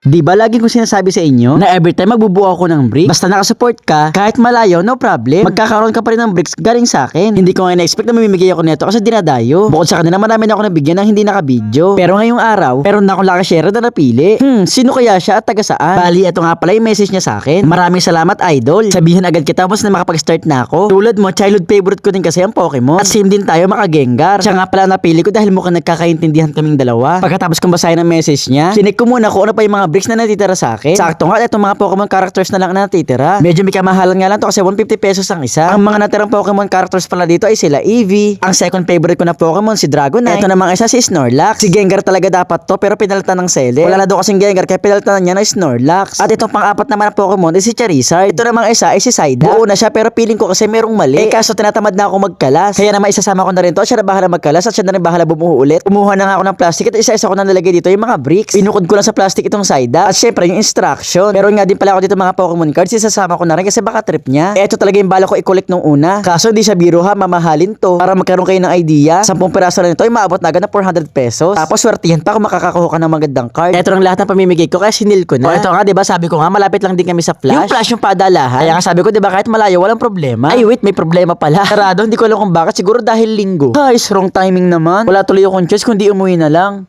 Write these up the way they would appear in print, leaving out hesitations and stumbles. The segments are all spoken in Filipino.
Di ba lagi ko sinasabi sa inyo na every time magbubuo ako ng bricks, basta nakasupport ka, kahit malayo, no problem. Magkakaroon ka pa rin ng bricks galing sa akin. Hindi ko nga na-expect na mamimigay ako nito kasi dinadayo. Bukod sa kanila, marami na ako nabigyan ng hindi nakabidyo. Pero ngayong araw, meron na akong lucky share na napili. Sino kaya siya at taga saan? Bali, ito nga pala yung message niya sa akin. Maraming salamat, idol. Sabihin agad kita once na makapag-start na ako. Tulad mo, childhood favorite ko din kasi ang Pokemon. At same din tayo, maka-Gengar. Siya nga pala napili ko dahil mukhang nagkakaintindihan kaming dalawa. Pagkatapos kong basahin ang message niya, sinik ko muna kung ano pa yung mga bricks na natitira sa akin. Sakto nga, itong mga Pokemon characters na lang na natitira. Medyo may kamahalan nga lang to kasi 150 pesos ang isa. Ang mga natirang Pokemon characters pala dito ay sila Eevee. Ang second favorite ko na Pokemon si Dragonite. Ito namang isa si Snorlax. Si Gengar talaga dapat to pero pinalitan ng Sele. Wala na daw kasing Gengar kaya pinalitan niya ng Snorlax. At itong pang-apat naman na Pokemon ay si Charizard. Ito namang isa ay si Psyduck. Buo na siya pero feeling ko kasi merong mali. Kaso tinatamad na ako magkalas. Kaya naman isasama ko na rin to. Siya na bahala magkalas at siya na rin bahala bumuo ulit. Kumuha na nga ako ng plastic at isa-isa ko na nalagay dito yung mga bricks. Pinukod ko lang sa plastic itong Psyduck. At syempre yung instruction. Meron nga din pala ako dito mga Pokemon cards. Isasama ko na rin kasi baka trip niya. Ito talaga yung bala ko i-collect nung una. Kaso hindi siya biro ha, mamahalin to. Para magkaroon kayo ng idea, 10 piraso lang ito ay maabot na agad na 400 pesos. Tapos swertihan pa kung makakakuha ka ng magandang card. Ito lang lahat ng pamimigay ko kaya sinil ko na. O ito nga, diba sabi ko nga malapit lang din kami sa Flash. Yung Flash yung padalahan. Kaya nga sabi ko diba kahit malayo walang problema. Ay wait, may problema pala. Sarado, hindi ko alam kung bakit. Siguro dahil linggo. Ay, wrong timing naman. Wala tuloy akong choice kundi umuwi na lang.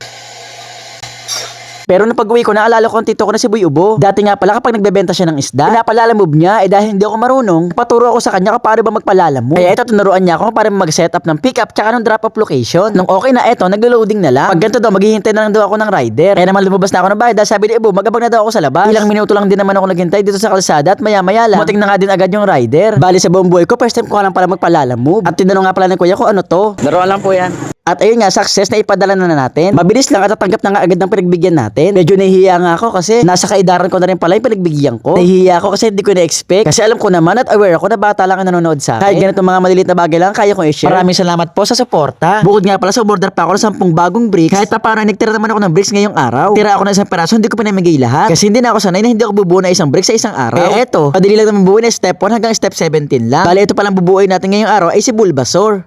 Pero nung pag-uwi ko, naalala ko ang tito ko na si Boy Ubo. Dati nga pala kapag nagbebenta siya ng isda, pinapalalamove niya, dahil hindi ako marunong, paturo ako sa kanya kung paano ba magpalalamove. Kaya ito, tunuruan niya ako kung paano mag-setup ng pick-up tsaka ng drop-off location. Nung okay na ito, naglo-loading na lang. Pag ganito daw, maghihintay na lang daw ako ng rider. Kaya naman lumabas na ako ng bahay dahil sabi ni Ubo, mag-abang na daw ako sa labas. Ilang minuto lang din naman ako naghintay dito sa kalsada at maya-maya lang, muting na nga din agad yung rider. Bali sa buong buhay ko, first time ko lang pala magpalalamove. At tinanong nga pala ng kuya ko ano to. Laruan lang po yan. At ayun nga, success na ipadala na natin. Mabilis lang at tatanggap na nga agad ng pinagbigyan natin. Medyo nahihiya nga ako kasi nasa kaidaran ko na rin pala yung pinagbigyan ko. Nahihiya ako kasi hindi ko na-expect. Kasi alam ko naman at aware ako na bata lang ang nanonood sa akin. Kahit ganito mga maliliit na bagay lang, kaya kong i-share. Maraming salamat po sa suporta. Bukod nga pala sa umorder pa ako ng 10 bagong bricks. Kahit pa paano, nagtira naman ako ng bricks ngayong araw. Tira ako ng isang peraso, hindi ko pa namigay lahat. Kasi hindi na ako sanay na hindi ako bubuo na isang bricks sa isang araw. Eh eto, madali lang naman buuin na step 1 hanggang step 17 lang. Bale, ito palang bubuuin natin ngayong araw ay si Bulbasaur.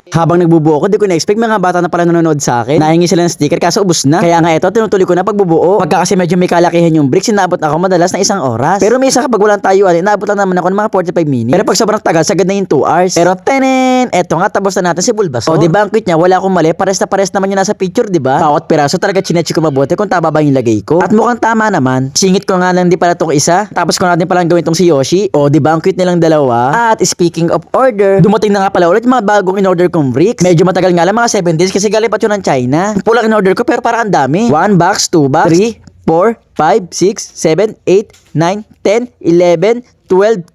Habang nagbubuo ko, di ko na-expect mga bata na pala nanonood sa akin. Nahingi sila ng sticker kaso ubos na. Kaya nga ito, tinutuloy ko na pagbubuo. Pagka kasi medyo may kalakihan yung bricks, inaabot ako madalas na 1 oras. Pero minsan kapag walang tayuan, inaabot lang naman ako ng mga 45 minutes. Pero pag sobrang tagal, sagad na yung 2 hours. Pero tenen! Eto nga, tapos na natin si Bulbasaur. O diba ang cute niya, wala akong mali. Pares na pares naman yung nasa picture, diba? Bawat piraso talaga chinechi ko mabuti kung tama ba yung lagay ko. At mukhang tama naman. Singit ko nga lang di pala tong isa. Tapos ko natin palang gawin tong si Yoshi. O diba ang cute nilang dalawa. At speaking of order, dumating na nga pala ulit mga bagong in-order kong bricks. Medyo matagal nga lang, mga 7 days kasi galing pa yun ng China. Pulang in-order ko pero parang ang dami. 1 box, 2 box, 3, 4, 5, 6, 7, 8, 9, 10, 11, 12,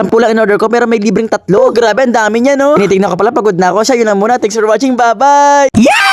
13. 10 lang in-order ko pero may libreng 3. Oh, grabe, ang dami niya, no? Tinitignan ko pala, pagod na ako. Siya, yun lang muna. Thanks for watching. Bye-bye! Yeah!